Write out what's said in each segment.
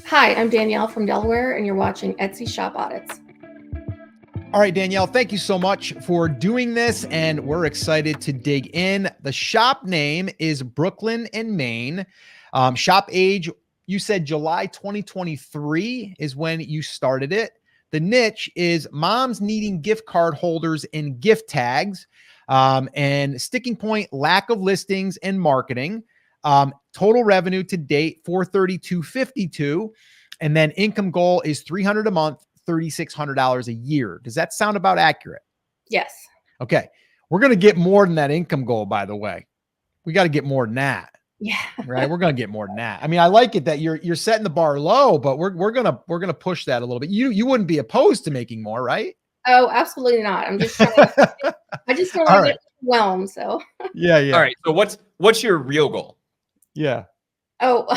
Hi, I'm Danielle from Delaware, and you're watching Etsy Shop Audits. All right, Danielle, thank you so much for doing this, and we're excited to dig in. The shop name is Brooklyn and Maine. Shop age, you said July 2023 is when you started it. The niche is moms needing gift card holders and gift tags. And sticking point, lack of listings and marketing. Total revenue to date, $432.52. And then income goal is $300 a month, $3,600 a year. Does that sound about accurate? Yes. Okay. We're going to get more than that income goal, by the way. We got to get more than that. Yeah. Right. We're going to get more than that. I mean, I like it that you're setting the bar low, but we're going to push that a little bit. You wouldn't be opposed to making more, right? Oh, absolutely not. I'm just trying to, I just don't want to get overwhelmed. So yeah. All right. So what's your real goal? Yeah. Oh,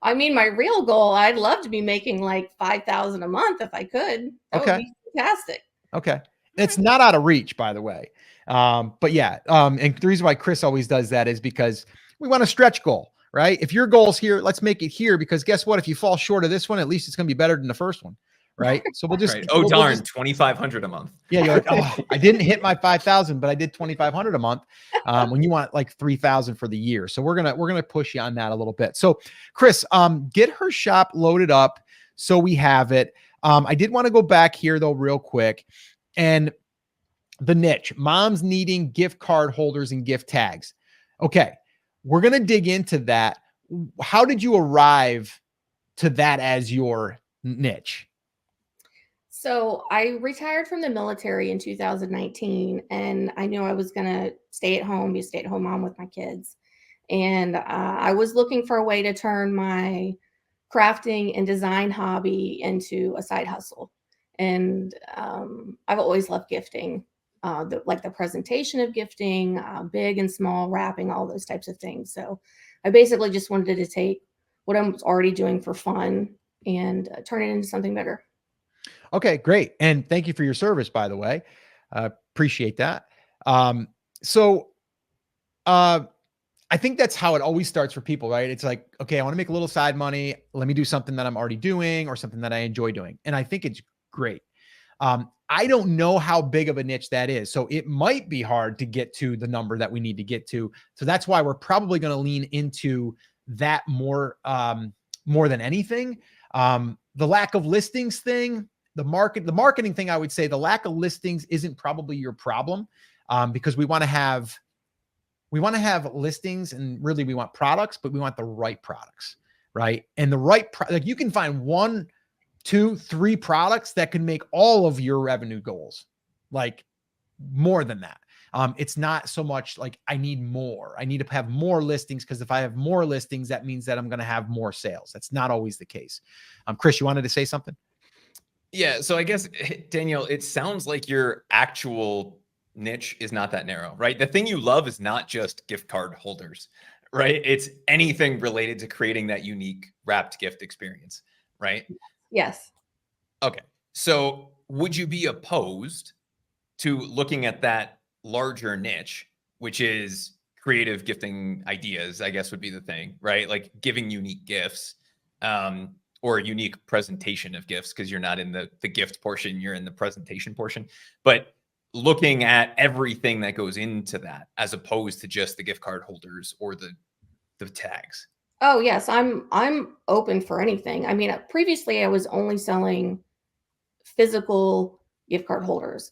I mean, my real goal, I'd love to be making like 5,000 a month if I could. That would be fantastic. Okay. It's not out of reach, by the way. But yeah. And the reason why Chris always does that is because we want a stretch goal, right? If your goal's here, let's make it here, because guess what? If you fall short of this one, at least it's going to be better than the first one. Right. So we'll just, right. Oh, darn, 2,500 a month. Yeah. You're like, oh, I didn't hit my 5,000, but I did 2,500 a month. When you want like 3,000 for the year. So we're going to push you on that a little bit. So Chris, get her shop loaded up so we have it. I did want to go back here though, real quick. And the niche, moms needing gift card holders and gift tags. Okay. We're going to dig into that. How did you arrive to that as your niche? So I retired from the military in 2019, and I knew I was going to stay at home, be a stay-at-home mom with my kids. And I was looking for a way to turn my crafting and design hobby into a side hustle. And I've always loved gifting, the presentation of gifting, big and small, wrapping, all those types of things. So I basically just wanted to take what I was already doing for fun and turn it into something bigger. Okay, great. And thank you for your service, by the way. Appreciate that. I think that's how it always starts for people, right? It's like, okay, I want to make a little side money. Let me do something that I'm already doing or something that I enjoy doing. And I think it's great. I don't know how big of a niche that is. So it might be hard to get to the number that we need to get to. So that's why we're probably going to lean into that more than anything. The lack of listings thing, the marketing thing, I would say the lack of listings isn't probably your problem, because we want to have listings, and really we want products, but we want the right products, right? And the right, like you can find 1, 2, 3 products that can make all of your revenue goals, like more than that. It's not so much like I need more. I need to have more listings, because if I have more listings, that means that I'm going to have more sales. That's not always the case. Chris, you wanted to say something? Yeah. So I guess, Danielle, it sounds like your actual niche is not that narrow, right? The thing you love is not just gift card holders, right? It's anything related to creating that unique wrapped gift experience, right? Yes. Okay. So would you be opposed to looking at that larger niche, which is creative gifting ideas, I guess would be the thing, right? Like giving unique gifts, or a unique presentation of gifts, because you're not in the gift portion, you're in the presentation portion. But looking at everything that goes into that, as opposed to just the gift card holders or the tags. Oh yes, I'm open for anything. I mean, previously I was only selling physical gift card holders,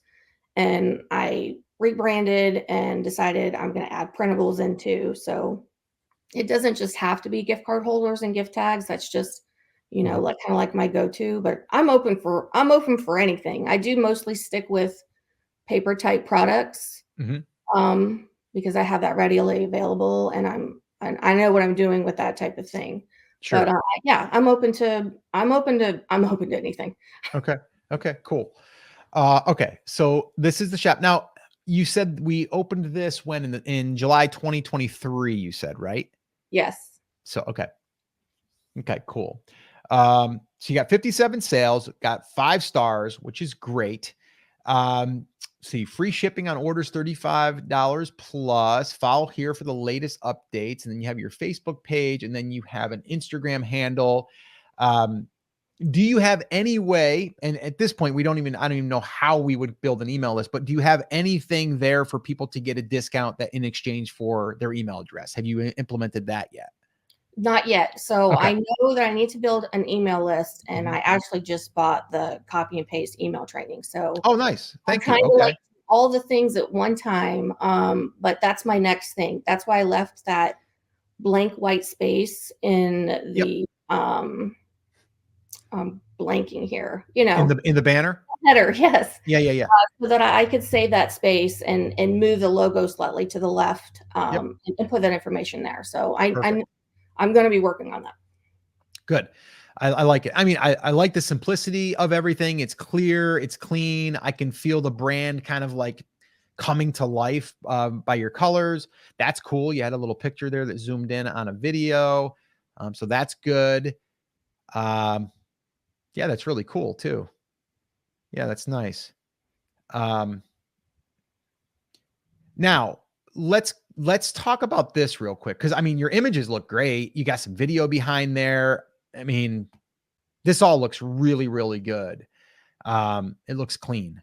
and I rebranded and decided I'm going to add printables into. So it doesn't just have to be gift card holders and gift tags. That's just, like kind of like my go-to, but I'm open for anything. I do mostly stick with paper type products, because I have that readily available, and I know what I'm doing with that type of thing. Sure. But yeah, I'm open to anything. Okay, cool. Okay. So this is the shop. Now, you said we opened this when in July 2023, you said, right? Yes. So, okay, cool. So you got 57 sales, got 5 stars, which is great. See, free shipping on orders, $35 plus. Follow here for the latest updates. And then you have your Facebook page, and then you have an Instagram handle. Do you have any way, and at this point, I don't even know how we would build an email list, but do you have anything there for people to get a discount that in exchange for their email address? Have you implemented that yet? Not yet. So Okay. I know that I need to build an email list, and Mhm. I actually just bought the copy and paste email training. So Oh, nice. I'm Thank you. kind of Okay. like all the things at one time. But that's my next thing. That's why I left that blank white space in Yep. the blanking here, In the banner. header. Yes. Yeah. Yeah. Yeah. So that I could save that space and move the logo slightly to the left, Yep. and put that information there. So Perfect. I'm going to be working on that. Good. I like it. I mean, I like the simplicity of everything. It's clear, it's clean. I can feel the brand kind of like coming to life by your colors. That's cool. You had a little picture there that zoomed in on a video. So that's good. Yeah, that's really cool too. Yeah, that's nice. Now let's talk about this real quick, because I mean your images look great. You got some video behind there. I mean, this all looks really, really good. It looks clean.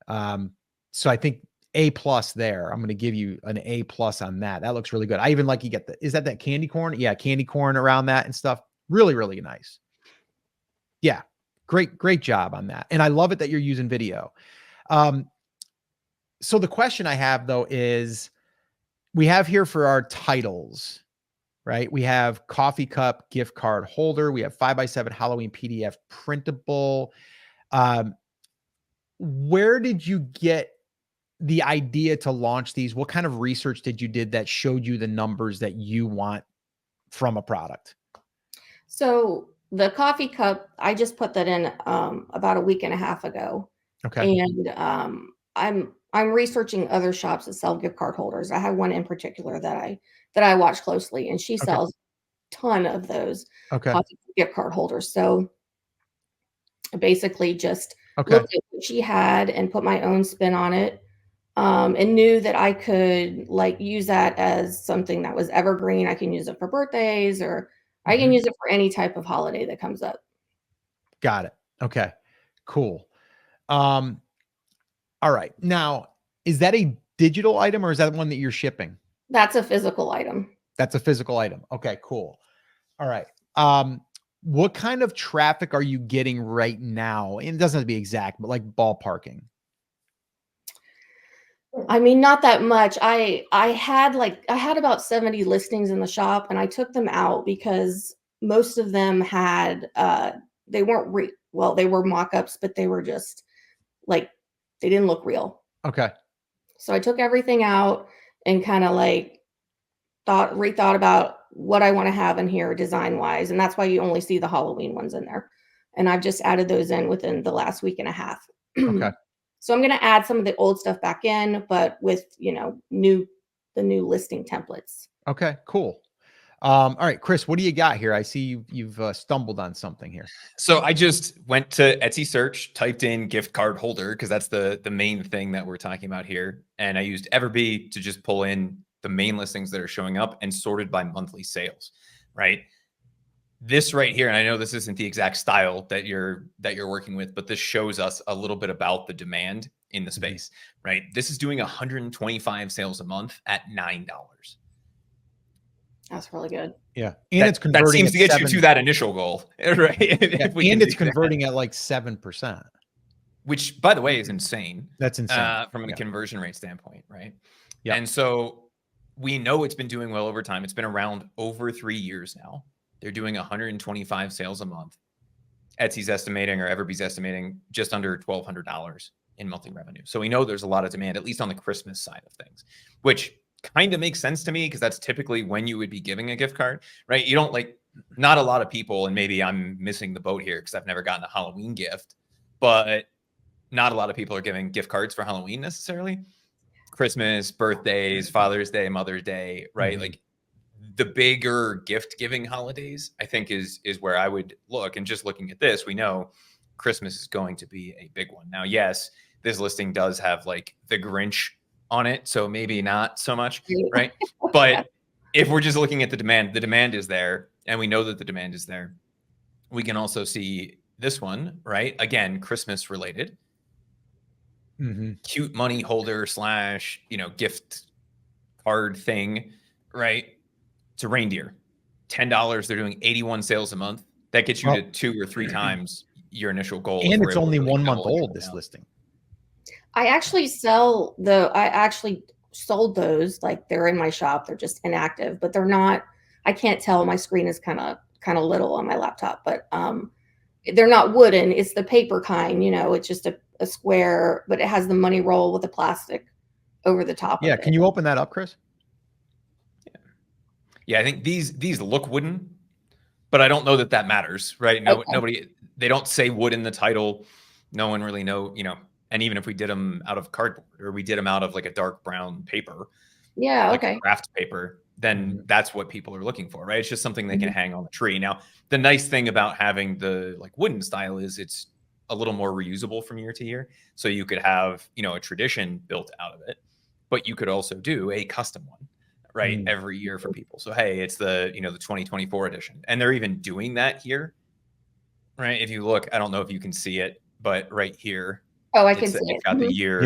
So I think A plus there. I'm going to give you an A plus on that. That looks really good. I even like you get is that candy corn? Yeah, candy corn around that and stuff. Really, really nice. Yeah, great job on that. And I love it that you're using video. Um, so the question I have though is, we have here for our titles, right? We have coffee cup gift card holder. We have 5x7 Halloween PDF printable. Um, where did you get the idea to launch these? What kind of research did you did that showed you the numbers that you want from a product? So the coffee cup, I just put that in about a week and a half ago, Okay. and I'm researching other shops that sell gift card holders. I have one in particular that I watch closely, and she Okay. sells a ton of those Okay. coffee gift card holders. So I basically just Okay. looked at what she had and put my own spin on it, and knew that I could like use that as something that was evergreen. I can use it for birthdays, or I can Mhm. use it for any type of holiday that comes up. Got it. Okay. Cool. Um, all right. Now, is that a digital item or is that one that you're shipping? That's a physical item. That's a physical item. Okay, cool. All right. Um, what kind of traffic are you getting right now? And it doesn't have to be exact, but like ballparking. I mean, not that much. I had about 70 listings in the shop, and I took them out because most of them had they weren't well, they were mock-ups, but they were just like they didn't look real. Okay. So I took everything out and kind of like rethought about what I want to have in here design wise. And that's why you only see the Halloween ones in there. And I've just added those in within the last week and a half. Okay. So I'm going to add some of the old stuff back in, but with, the new listing templates. Okay, cool. All right, Chris, what do you got here? I see you've stumbled on something here. So I just went to Etsy search, typed in gift card holder because that's the main thing that we're talking about here, and I used Everbee to just pull in the main listings that are showing up and sorted by monthly sales. Right. This right here, and I know this isn't the exact style that you're working with, but this shows us a little bit about the demand in the space. Right. This is doing 125 sales a month at $9. That's really good. Yeah. And it's That converting seems at to get you 7. to that initial goal, right? Yeah, If we can and it's do that. converting at like 7%. Which, by the way, is insane. That's insane. From a Yeah. conversion rate standpoint, right? Yeah. And so we know it's been doing well over time. It's been around over 3 years now. They're doing 125 sales a month. Etsy's estimating, or Everbee's estimating, just under $1,200 in monthly revenue. So we know there's a lot of demand, at least on the Christmas side of things, which kind of makes sense to me because that's typically when you would be giving a gift card, right? You don't not a lot of people, and maybe I'm missing the boat here because I've never gotten a Halloween gift, but not a lot of people are giving gift cards for Halloween necessarily. Christmas, birthdays, Father's Day, Mother's Day, right? Mhm. Like the bigger gift giving holidays, I think is where I would look. And just looking at this, we know Christmas is going to be a big one. Now, yes, this listing does have like the Grinch on it, so maybe not so much, right? But if we're just looking at the demand is there, and we know that the demand is there. We can also see this one, right? Again, Christmas related. Cute money holder slash, gift card thing, right? It's a reindeer. $10. They're doing 81 sales a month. That gets you to 2 or 3 times your initial goal. And it's only 1 month old, this listing. I actually sold those, like they're in my shop. They're just inactive, but they're not, I can't tell. My screen is kind of little on my laptop, but they're not wooden. It's the paper kind, it's just a square, but it has the money roll with the plastic over the top. Yeah. Of it. Can you open that up, Chris? Yeah. I think these look wooden, but I don't know that matters, right? Nobody, they don't say wood in the title. No one really and even if we did them out of cardboard or we did them out of like a dark brown paper, like craft paper, then that's what people are looking for, right? It's just something they can hang on the tree. Now, the nice thing about having the like wooden style is it's a little more reusable from year to year. So you could have, a tradition built out of it, but you could also do a custom one, right? Every year for people. So, hey, it's the 2024 edition. And they're even doing that here, right? If you look, I don't know if you can see it, but right here, oh, I can see it's got the year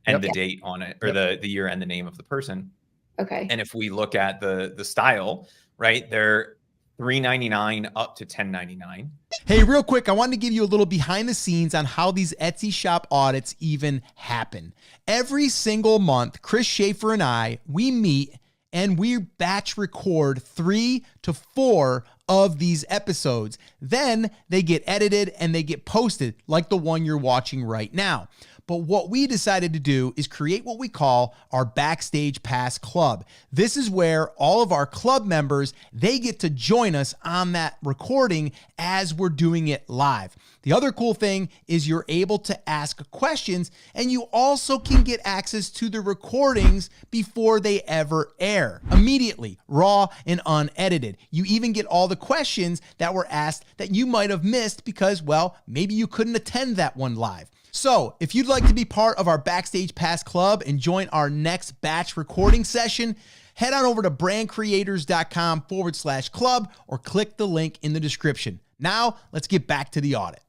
and the date on it, or the year and the name of the person. Okay. And if we look at the style, right, they're $3.99 up to $10.99. Hey, real quick, I wanted to give you a little behind the scenes on how these Etsy shop audits even happen. Every single month, Chris Schaefer and I, we meet and we batch record 3 to 4 of these episodes. Then they get edited and they get posted like the one you're watching right now. But what we decided to do is create what we call our Backstage Pass Club. This is where all of our club members, they get to join us on that recording as we're doing it live. The other cool thing is you're able to ask questions, and you also can get access to the recordings before they ever air, immediately, raw and unedited. You even get all the questions that were asked that you might have missed because, well, maybe you couldn't attend that one live. So if you'd like to be part of our Backstage Pass Club and join our next batch recording session, head on over to brandcreators.com/club or click the link in the description. Now let's get back to the audit.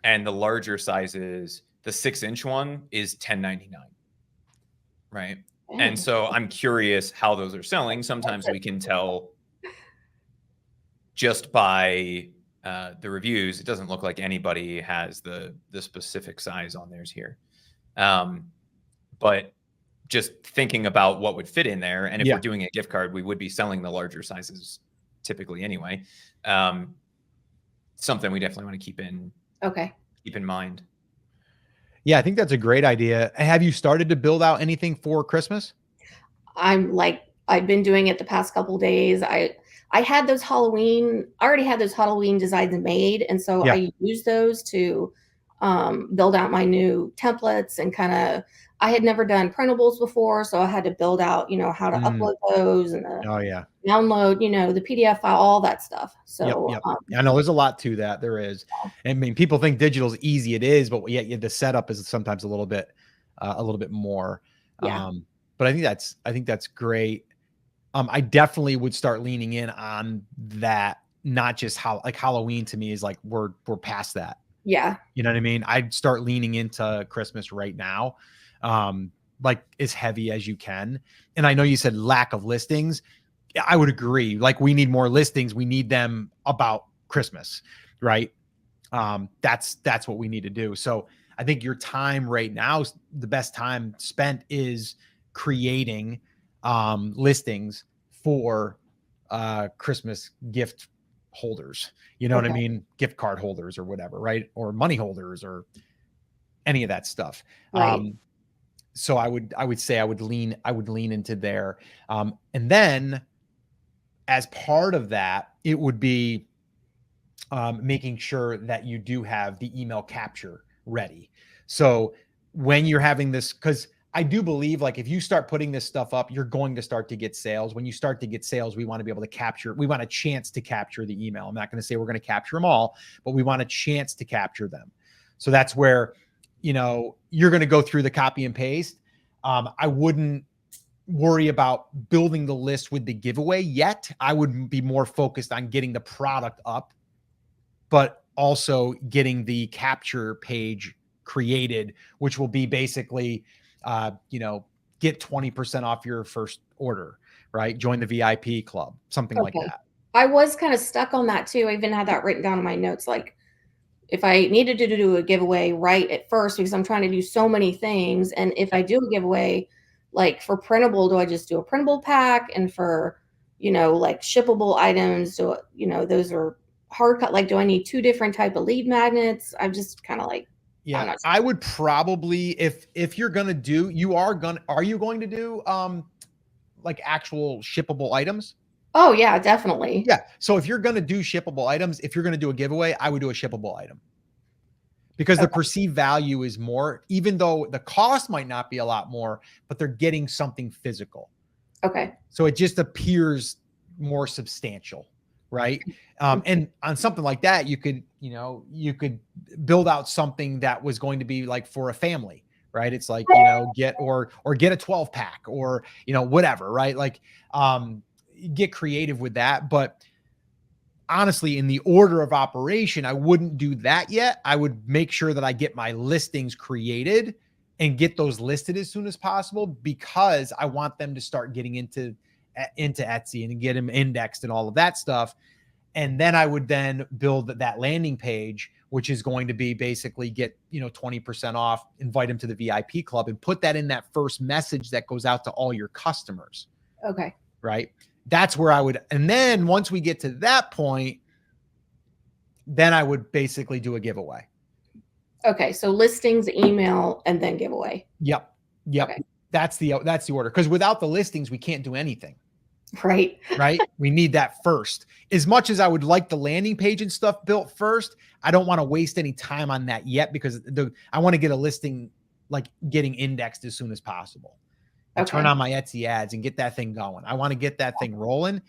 And the larger sizes, the 6-inch one is $10.99, right? And so I'm curious how those are selling. Sometimes we can tell just by the reviews. It doesn't look like anybody has the specific size on theirs here. But just thinking about what would fit in there, and if we're doing a gift card, we would be selling the larger sizes typically anyway. Something we definitely want to keep in mind. Yeah, I think that's a great idea. Have you started to build out anything for Christmas? I've been doing it the past couple days. I had those I already had those Halloween designs made. And so I used those to build out my new templates and I had never done printables before. So I had to build out, how to upload those and download, the PDF file, all that stuff. So I know there's a lot to that. There is. I mean, people think digital is easy. It is, but yet the setup is sometimes a little bit more. But I think that's great. I definitely would start leaning in on that. Not just Halloween to me is like, we're past that. Yeah. You know what I mean? I'd start leaning into Christmas right now. Like as heavy as you can. And I know you said lack of listings. I would agree. Like we need more listings. We need them about Christmas, right? That's what we need to do. So I think your time right now, the best time spent is creating listings for Christmas gift holders. You know what I mean? Gift card holders or whatever, right? Or money holders or any of that stuff. Right. So I would say I would lean into there. And then as part of that, it would be making sure that you do have the email capture ready. So when you're having this, because I do believe like if you start putting this stuff up, you're going to start to get sales. When you start to get sales, we want to be able to capture, we want a chance to capture the email. I'm not going to say we're going to capture them all, but we want a chance to capture them. So that's where, you're going to go through the copy and paste. I wouldn't worry about building the list with the giveaway yet. I would be more focused on getting the product up but also getting the capture page created, which will be basically, get 20% off your first order, right? Join the VIP club, something like Okay. that. I was kind of stuck on that too. I even had that written down in my notes. Like, if I needed to do a giveaway right at first, because I'm trying to do so many things. And if I do a giveaway, like for printable, do I just do a printable pack? And for, like shippable items, so, those are hard cut. Like, do I need two different type of lead magnets? I'm just kind of like, I'm Yeah, not I sure. would probably, if you're gonna do, are you going to do like actual shippable items? Oh yeah, definitely. Yeah. So if you're gonna do shippable items, if you're gonna do a giveaway, I would do a shippable item because the Okay. perceived value is more, even though the cost might not be a lot more, but they're getting something physical. Okay. So it just appears more substantial, right? And on something like that, you could build out something that was going to be like for a family, right? It's like, get a 12 pack or, whatever, right? Like, get creative with that. But honestly, in the order of operation, I wouldn't do that yet. I would make sure that I get my listings created and get those listed as soon as possible, because I want them to start getting into Etsy and get them indexed and all of that stuff. And then I would then build that landing page, which is going to be basically get, 20% off, invite them to the VIP club, and put that in that first message that goes out to all your customers. Okay. Right. That's where I would. And then once we get to that point, then I would basically do a giveaway. Okay. So listings, email, and then giveaway. Yep. Okay. That's the order. Because without the listings, we can't do anything. Right. Right. We need that first. As much as I would like the landing page and stuff built first, I don't want to waste any time on that yet, because I want to get a listing like getting indexed as soon as possible. And turn on my Etsy ads and get that thing going. I want to get that thing rolling.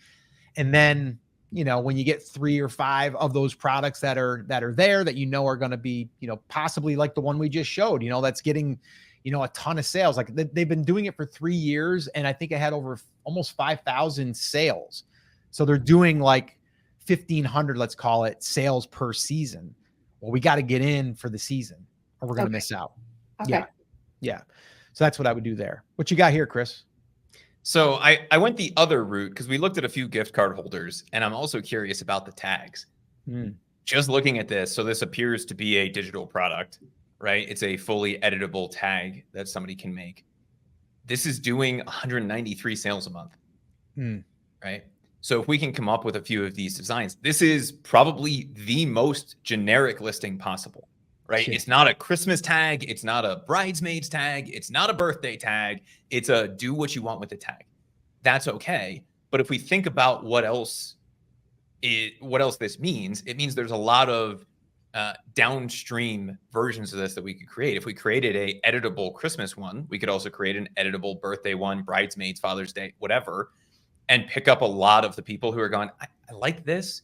And then, when you get 3 or 5 of those products that are there that are going to be, possibly like the one we just showed, that's getting, a ton of sales. Like they've been doing it for 3 years, and I think it had over almost 5,000 sales. So they're doing like 1,500, let's call it, sales per season. Well, we got to get in for the season or we're going to miss out. Okay. Yeah. So that's what I would do there. What you got here, Chris? So I went the other route because we looked at a few gift card holders, and I'm also curious about the tags. Just looking at this, so this appears to be a digital product, right? It's a fully editable tag that somebody can make. This is doing 193 sales a month, right? So if we can come up with a few of these designs, this is probably the most generic listing possible. Right? It's not a Christmas tag. It's not a bridesmaids tag. It's not a birthday tag. It's a do what you want with the tag. That's okay. But if we think about what else this means, it means there's a lot of downstream versions of this that we could create. If we created a editable Christmas one, we could also create an editable birthday one, bridesmaids, Father's Day, whatever, and pick up a lot of the people who are going, I like this,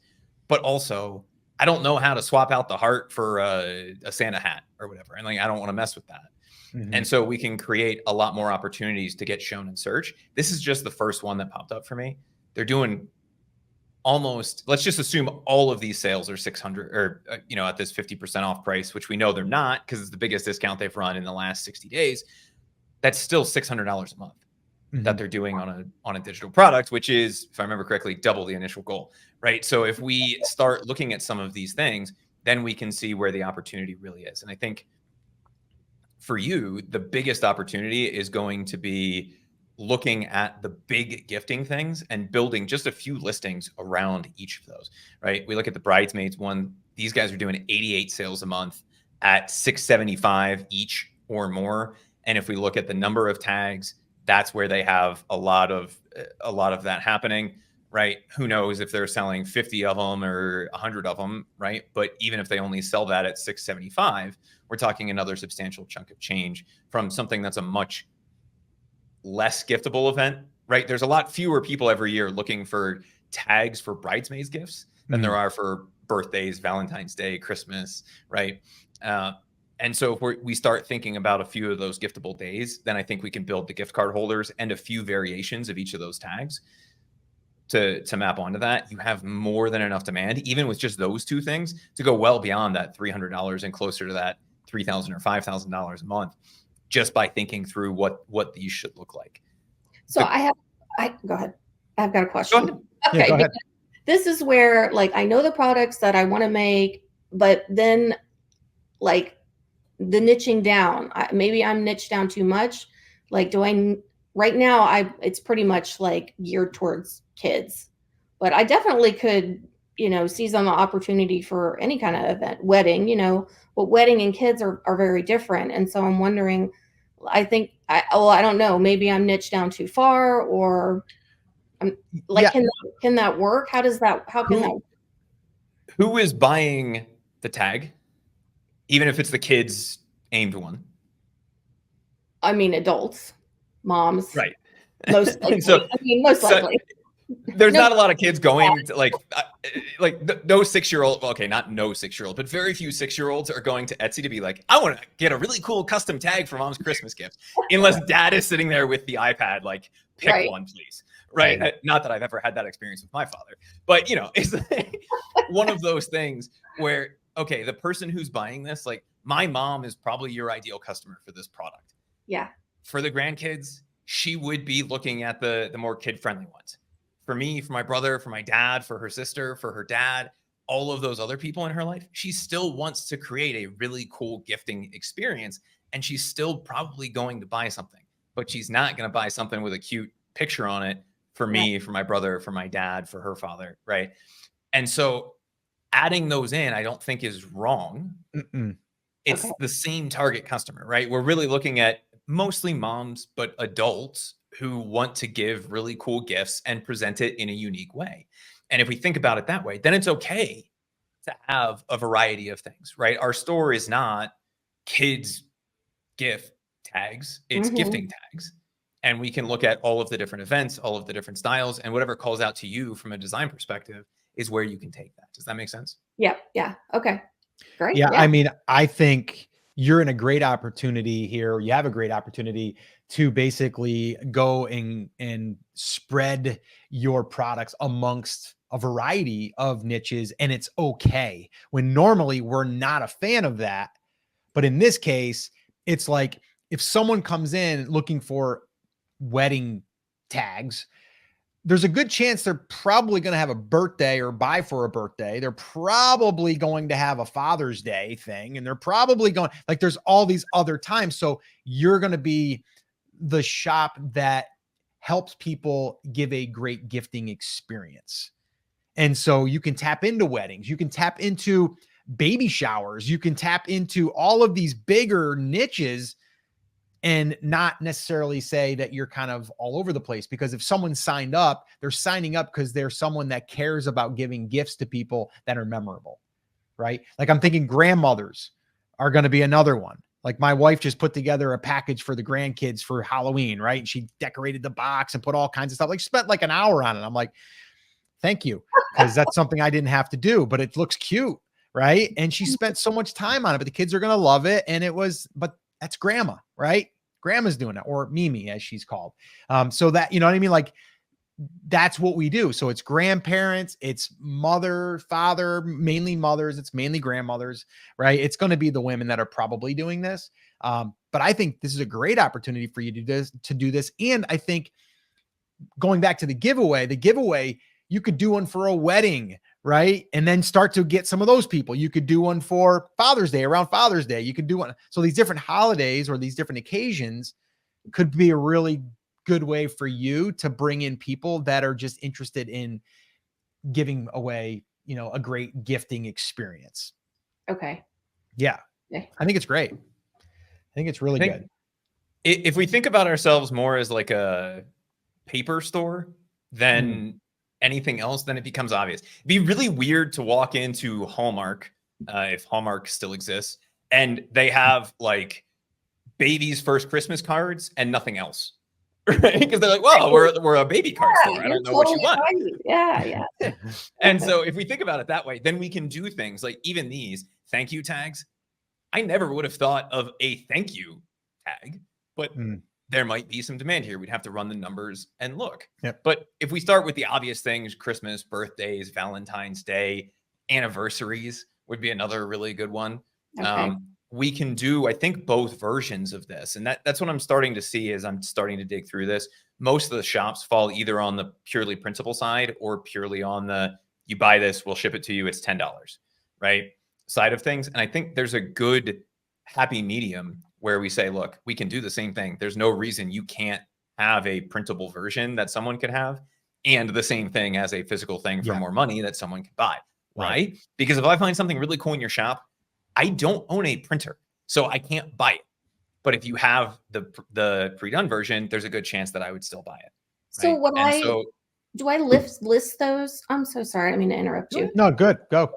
but also I don't know how to swap out the heart for a Santa hat or whatever. And like, I don't want to mess with that. And so we can create a lot more opportunities to get shown in search. This is just the first one that popped up for me. They're doing almost, let's just assume all of these sales are 600 or, at this 50% off price, which we know they're not because it's the biggest discount they've run in the last 60 days. That's still $600 a month that they're doing on a digital product, which is, if I remember correctly, double the initial goal, right? So if we start looking at some of these things, then we can see where the opportunity really is. And I think for you, the biggest opportunity is going to be looking at the big gifting things and building just a few listings around each of those, right? We look at the bridesmaids one. These guys are doing 88 sales a month at $675 each or more. And if we look at the number of tags, that's where they have a lot of that happening, right? Who knows if they're selling 50 of them or 100 of them, right? But even if they only sell that at $675, we're talking another substantial chunk of change from something that's a much less giftable event, right? There's a lot fewer people every year looking for tags for bridesmaids gifts than there are for birthdays, Valentine's Day, Christmas, right? And so if we start thinking about a few of those giftable days, then I think we can build the gift card holders and a few variations of each of those tags to map onto that, you have more than enough demand, even with just those two things, to go well beyond that $300 and closer to that $3,000 or $5,000 a month, just by thinking through what these should look like. So go ahead. I've got a Go question. ahead. Okay. Yeah, go ahead. This is where, like, I know the products that I want to make, but then, like, the niching down, maybe I'm niched down too much. Like, right now, it's pretty much like geared towards kids, but I definitely could, seize on the opportunity for any kind of event, wedding, but wedding and kids are very different. And so I'm wondering, I don't know, maybe I'm niched down too far, or I'm like, Yeah. can that work? How can that work? Who is buying the tag, even if it's the kids aimed one? I mean, adults, moms, Right. most likely. So, most likely. There's No. not a lot of kids going to like no 6-year-old. Okay, not no 6-year-old, but very few 6-year-olds are going to Etsy to be like, I want to get a really cool custom tag for mom's Christmas gift, unless dad is sitting there with the iPad, like, pick Right. one, please. Right. Not that I've ever had that experience with my father, but it's one of those things where, okay, the person who's buying this, like, my mom is probably your ideal customer for this product. Yeah. For the grandkids, she would be looking at the more kid-friendly ones. For me, for my brother, for my dad, for her sister, for her dad, all of those other people in her life, she still wants to create a really cool gifting experience. And she's still probably going to buy something, but she's not going to buy something with a cute picture on it for me, for my brother, for my dad, for her father. Right. And so adding those in, I don't think is wrong. It's the same target customer, right? We're really looking at mostly moms, but adults who want to give really cool gifts and present it in a unique way. And if we think about it that way, then it's okay to have a variety of things, right? Our store is not kids gift tags, it's gifting tags. And we can look at all of the different events, all of the different styles, and whatever calls out to you from a design perspective is where you can take that. Does that make sense? Yeah. Yeah. Okay. Great. Yeah. I mean, I think you're in a great opportunity here. You have a great opportunity to basically go and spread your products amongst a variety of niches. And it's okay, when normally we're not a fan of that. But in this case, it's like, if someone comes in looking for wedding tags, there's a good chance they're probably going to have a birthday or buy for a birthday. They're probably going to have a Father's Day thing, and they're probably going, like, there's all these other times. So you're going to be the shop that helps people give a great gifting experience. And so you can tap into weddings, you can tap into baby showers, you can tap into all of these bigger niches, and not necessarily say that you're kind of all over the place. Because if someone signed up, they're signing up because they're someone that cares about giving gifts to people that are memorable, right? Like, I'm thinking grandmothers are going to be another one. Like, my wife just put together a package for the grandkids for Halloween, right? And she decorated the box and put all kinds of stuff, like, spent like an hour on it. I'm like, thank you, because that's something I didn't have to do, but it looks cute, right? And she spent so much time on it, but the kids are going to love it. And but that's grandma, right? Grandma's doing it, or Mimi, as she's called. So that, you know what I mean? Like, that's what we do. So it's grandparents, it's mother, father, mainly mothers, it's mainly grandmothers, right? It's going to be the women that are probably doing this. But I think this is a great opportunity for you to do this. And I think, going back to the giveaway, you could do one for a wedding, right? And then start to get some of those people. You could do one for Father's Day, around Father's Day. You could do one. So these different holidays or these different occasions could be a really good way for you to bring in people that are just interested in giving away, a great gifting experience. Okay. Yeah. I think it's great. I think it's really good. If we think about ourselves more as like a paper store than anything else, then it becomes obvious. It'd be really weird to walk into Hallmark, if Hallmark still exists, and they have like baby's first Christmas cards and nothing else. Right? Because they're like, well, we're a baby card store. I don't know what you want. Right. Yeah. And so if we think about it that way, then we can do things like even these thank you tags. I never would have thought of a thank you tag, but there might be some demand here. We'd have to run the numbers and look. Yep. But if we start with the obvious things, Christmas, birthdays, Valentine's Day, anniversaries would be another really good one. Okay. We can do, I think, both versions of this. And that's what I'm starting to see as I'm starting to dig through this. Most of the shops fall either on the purely printable side or purely on the, you buy this, we'll ship it to you, it's $10, right? Side of things. And I think there's a good happy medium where we say, look, we can do the same thing. There's no reason you can't have a printable version that someone could have and the same thing as a physical thing for more money that someone could buy. Why? Right. Because if I find something really cool in your shop, I don't own a printer, so I can't buy it. But if you have the pre-done version, there's a good chance that I would still buy it. So Right? do I list those? I'm so sorry. I didn't mean to interrupt you. No, good. Go.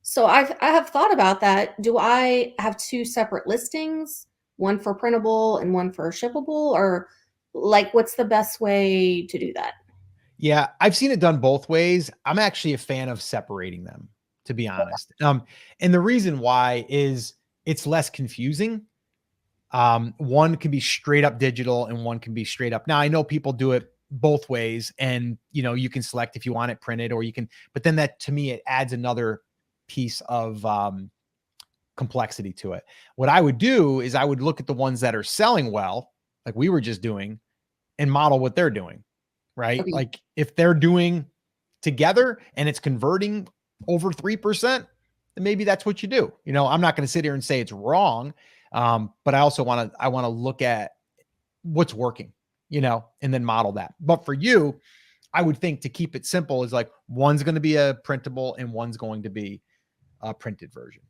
So I have thought about that. Do I have two separate listings, one for printable and one for shippable, or like what's the best way to do that? Yeah, I've seen it done both ways. I'm actually a fan of separating them, to be honest. And the reason why is it's less confusing. One can be straight up digital and one can be straight up. Now I know people do it both ways, and you can select if you want it printed or you can, but then that to me, it adds another piece of complexity to it. What I would do is I would look at the ones that are selling well, like we were just doing, and model what they're doing, right? Okay. Like if they're doing together and it's converting over 3%, then maybe that's what you do. I'm not going to sit here and say it's wrong. But I also want to look at what's working, and then model that. But for you, I would think to keep it simple is like one's going to be a printable and one's going to be a printed version.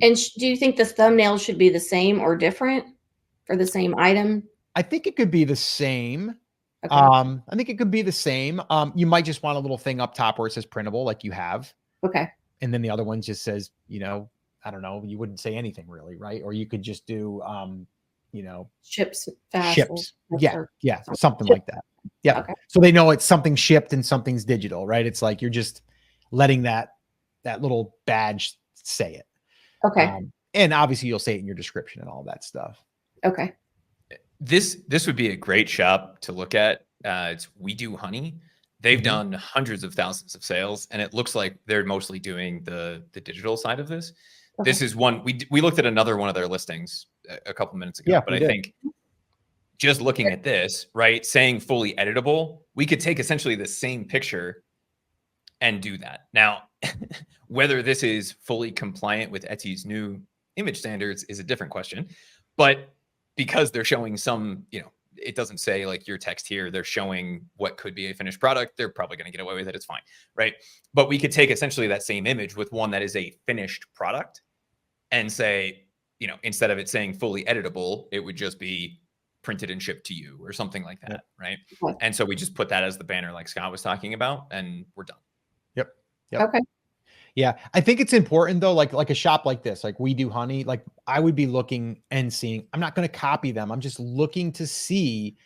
And do you think the thumbnail should be the same or different for the same item? I think it could be the same. Okay. I think it could be the same. You might just want a little thing up top where it says printable, like you have. Okay. And then the other one just says, I don't know, you wouldn't say anything really, right? Or you could just do, Ships fast. ships. Yeah. Something Ship. like that. Yeah. Okay. So they know it's something shipped and something's digital, right? It's like, you're just letting that little badge say it. Okay. And obviously you'll say it in your description and all that stuff. Okay. This would be a great shop to look at. It's We Do Honey. They've done hundreds of thousands of sales, and it looks like they're mostly doing the digital side of this. Okay. This is one we looked at another one of their listings a couple minutes ago, but I think just looking at this, right, saying fully editable, we could take essentially the same picture and do that. Now, whether this is fully compliant with Etsy's new image standards is a different question, but because they're showing some, it doesn't say like your text here, they're showing what could be a finished product. They're probably going to get away with it. It's fine. Right. But we could take essentially that same image with one that is a finished product and say, instead of it saying fully editable, it would just be printed and shipped to you or something like that. Yep. Right. Okay. And so we just put that as the banner like Scott was talking about, and we're done. Yep. Okay. Yeah. I think it's important though, like a shop like this, like We Do Honey, like I would be looking and seeing, I'm not going to copy them. I'm just looking to see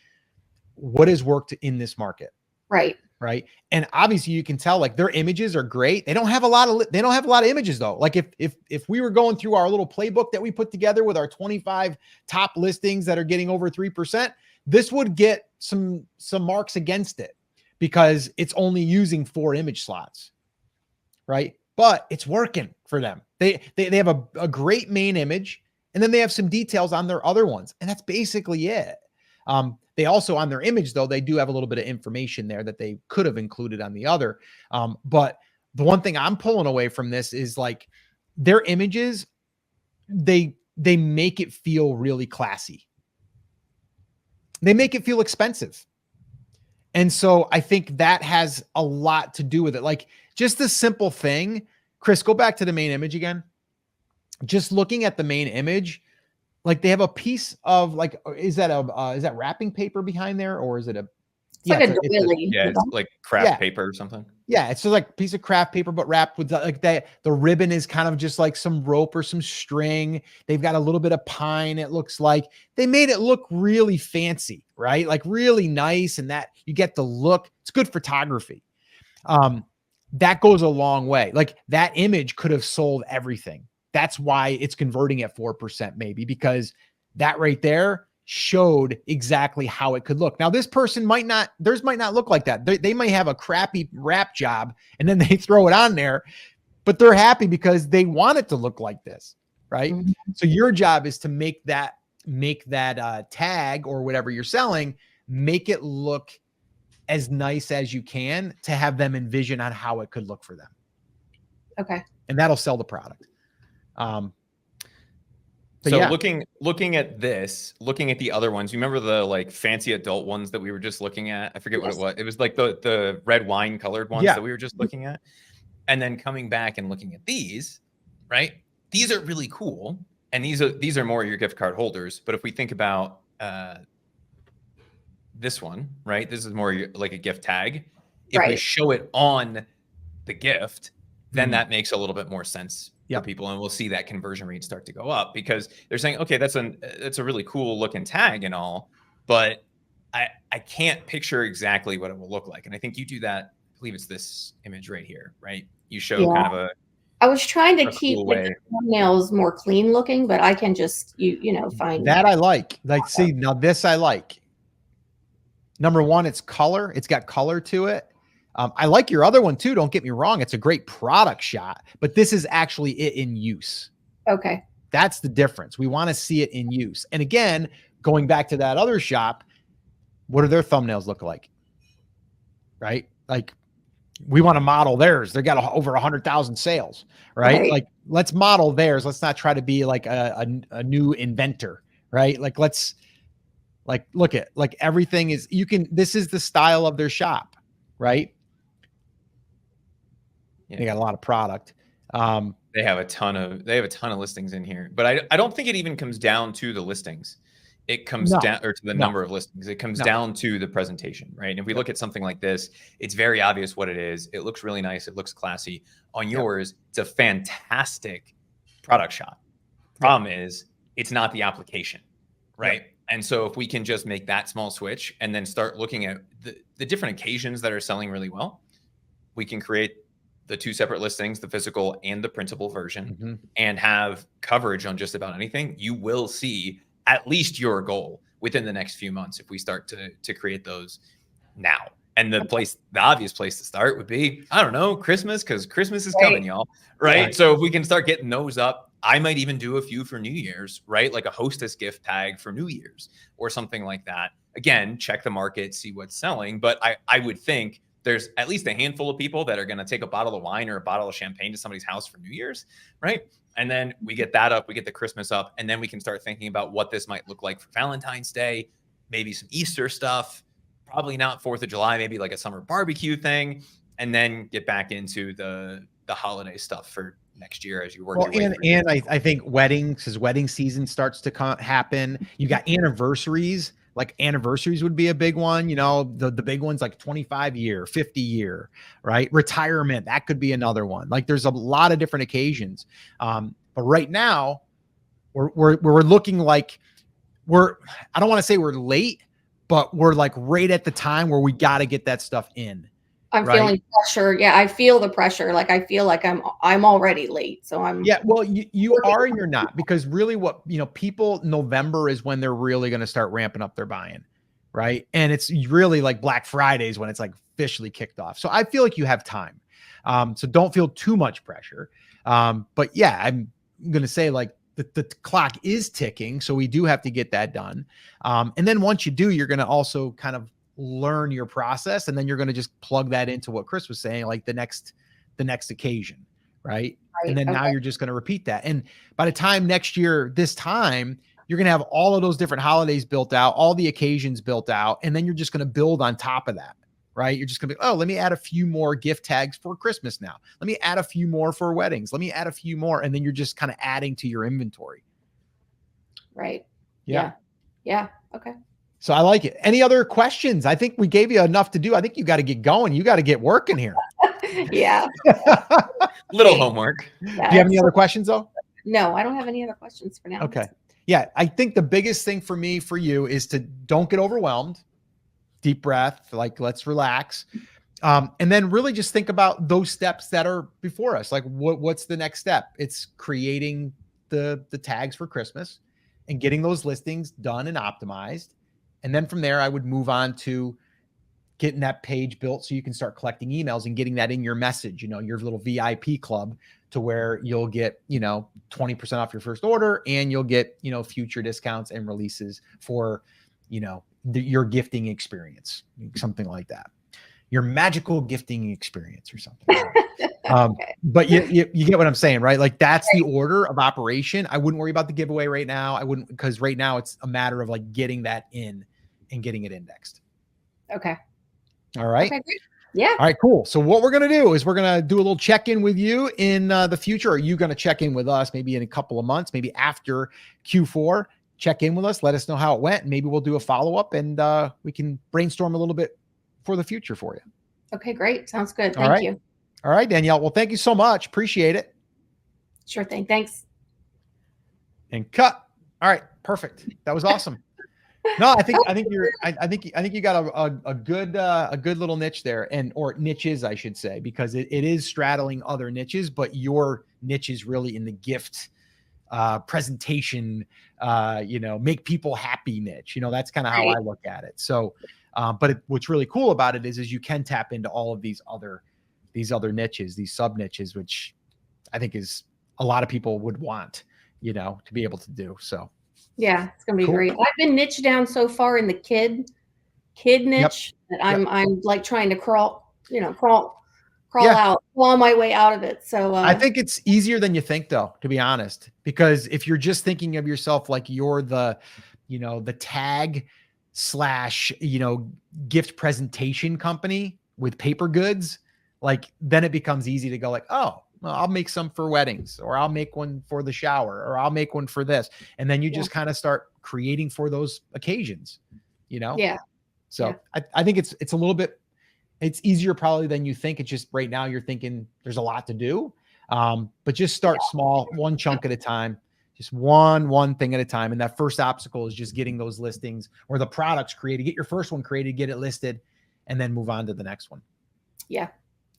what has worked in this market. Right. Right. And obviously you can tell like their images are great. They don't have a lot of images though. Like if we were going through our little playbook that we put together with our 25 top listings that are getting over 3%, this would get some marks against it because it's only using 4 image slots. Right. But it's working for them. They have a great main image, and then they have some details on their other ones. And that's basically it. They also, on their image though, they do have a little bit of information there that they could have included on the other. But the one thing I'm pulling away from this is like their images, they make it feel really classy. They make it feel expensive. And so I think that has a lot to do with it. Like just the simple thing, Chris, go back to the main image again. Just looking at the main image, like they have a piece of like, is that wrapping paper behind there, or is it a? It's like a doily. It's like craft paper or something. Yeah, it's just like a piece of craft paper, but wrapped with like that. The ribbon is kind of just like some rope or some string. They've got a little bit of pine. It looks like they made it look really fancy, right? Like really nice. And that you get the look. It's good photography. That goes a long way. Like that image could have sold everything. That's why it's converting at 4% maybe, because that right there showed exactly how it could look. Now, this person theirs might not look like that. They might have a crappy wrap job and then they throw it on there, but they're happy because they want it to look like this, right? Mhm. So your job is to make that tag or whatever you're selling, make it look as nice as you can to have them envision on how it could look for them. Okay. And that'll sell the product. So yeah. looking at this, looking at the other ones, you remember the like fancy adult ones that we were just looking at? I forget what it was. It was like the red wine colored ones that we were just looking at. And then coming back and looking at these, right? These are really cool. And these are more your gift card holders. But if we think about this one, right? This is more like a gift tag. If we show it on the gift, then that makes a little bit more sense for people, and we'll see that conversion rate start to go up because they're saying, okay, that's a really cool looking tag and all, but I can't picture exactly what it will look like. And I think you do that. I believe it's this image right here, right? You show kind of I was trying to keep cool the thumbnails more clean looking, but I can just find that. I like see, now this I like. Number one, it's color. It's got color to it. I like your other one too. Don't get me wrong. It's a great product shot, but this is actually it in use. Okay. That's the difference. We want to see it in use. And again, going back to that other shop, what do their thumbnails look like? Right? Like we want to model theirs. They got over 100,000 sales, right? Like let's model theirs. Let's not try to be like a new inventor, right? Like let's look at everything is, this is the style of their shop, right? They got a lot of product. They have a ton of listings in here, but I don't think it even comes down to the listings. It comes down or to the number of listings. It comes down to the presentation, right? And if we look at something like this, it's very obvious what it is. It looks really nice. It looks classy. On yours, it's a fantastic product shot. Problem is, it's not the application, right? And so if we can just make that small switch and then start looking at the different occasions that are selling really well, we can create the two separate listings, the physical and the printable version, and have coverage on just about anything. You will see at least your goal within the next few months if we start to create those now. And the obvious place to start would be, I don't know, Christmas, because Christmas is coming, y'all, right? So if we can start getting those up, I might even do a few for New Year's, right? Like a hostess gift tag for New Year's or something like that. Again, check the market, see what's selling. But I would think there's at least a handful of people that are going to take a bottle of wine or a bottle of champagne to somebody's house for New Year's, right? And then we get that up, we get the Christmas up, and then we can start thinking about what this might look like for Valentine's Day, maybe some Easter stuff, probably not 4th of July, maybe like a summer barbecue thing, and then get back into the holiday stuff for next year as you work your way through. And I think weddings, as wedding season starts to happen, you got anniversaries. Like anniversaries would be a big one, the big ones like 25 year, 50 year, right? Retirement, that could be another one. Like there's a lot of different occasions. But right now we're looking like I don't want to say we're late, but we're like right at the time where we got to get that stuff in. I'm feeling pressure. Yeah, I feel the pressure. Like I feel like I'm already late. So I'm well, you are and you're not, because really what people, November is when they're really going to start ramping up their buying, right? And it's really like Black Fridays when it's like officially kicked off. So I feel like you have time. So don't feel too much pressure. But yeah, I'm going to say like the clock is ticking. So we do have to get that done. And then once you do, you're going to also kind of learn your process, and then you're going to just plug that into what Chris was saying, like the next occasion, right? And then now you're just going to repeat that. And by the time next year, this time, you're going to have all of those different holidays built out, all the occasions built out, and then you're just going to build on top of that, right? You're just going to be, oh, let me add a few more gift tags for Christmas now. Let me add a few more for weddings. Let me add a few more. And then you're just kind of adding to your inventory. Right. Yeah. Okay. So I like it. Any other questions? I think we gave you enough to do. I think you got to get going. You got to get working here. Yeah. Little homework. Do you have any other questions though? No, I don't have any other questions for now. Okay. Yeah. I think the biggest thing for you is to don't get overwhelmed. Deep breath, like let's relax. And then really just think about those steps that are before us. Like what's the next step? It's creating the tags for Christmas. and getting those listings done and optimized. And then from there, I would move on to getting that page built so you can start collecting emails and getting that in your message, your little VIP club, to where you'll get, 20% off your first order, and you'll get, future discounts and releases for, your gifting experience, something like that. Your magical gifting experience or something. Okay. But you get what I'm saying, right? Like, that's the order of operation. I wouldn't worry about the giveaway right now. I wouldn't, because right now it's a matter of like getting that in and getting it indexed. Okay. All right. Okay, great. Yeah. All right, cool. So what we're going to do is we're going to do a little check-in with you in the future. Are you going to check in with us maybe in a couple of months, maybe after Q4? Check in with us. Let us know how it went. And maybe we'll do a follow-up, and we can brainstorm a little bit for the future for you. Okay, great. Sounds good. All Thank right. you. All right, Danielle. Well, thank you so much. Appreciate it. Sure thing. Thanks. And cut. All right. Perfect. That was awesome. No, I think you got a good little niche there, or niches, I should say, because it is straddling other niches, but your niche is really in the gift presentation, make people happy niche. That's kind of how I look at it. So, but what's really cool about it is you can tap into all of these other niches, these sub niches, which I think is a lot of people would want, to be able to do. So. Yeah, it's gonna be Cool. great. I've been niche down so far in the kid niche that I'm like trying to crawl out, claw my way out of it. So I think it's easier than you think, though, to be honest, because if you're just thinking of yourself like you're the tag / gift presentation company with paper goods, like, then it becomes easy to go like, oh, well, I'll make some for weddings, or I'll make one for the shower, or I'll make one for this. And then you just kind of start creating for those occasions, Yeah. So I think it's a little bit, it's easier probably than you think. It's just right now you're thinking there's a lot to do. But just start small, one chunk at a time, just one thing at a time. And that first obstacle is just getting those listings or the products created, get your first one created, get it listed, and then move on to the next one. Yeah.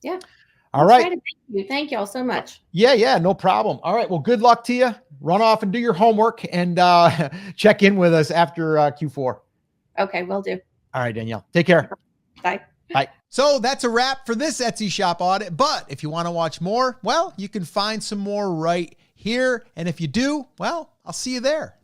Yeah. All right. Thank y'all so much. Yeah, no problem. All right. Well, good luck to you. Run off and do your homework, and check in with us after Q4. Okay, will do. All right, Danielle. Take care. Bye. Bye. So that's a wrap for this Etsy shop audit. But if you want to watch more, well, you can find some more right here. And if you do, well, I'll see you there.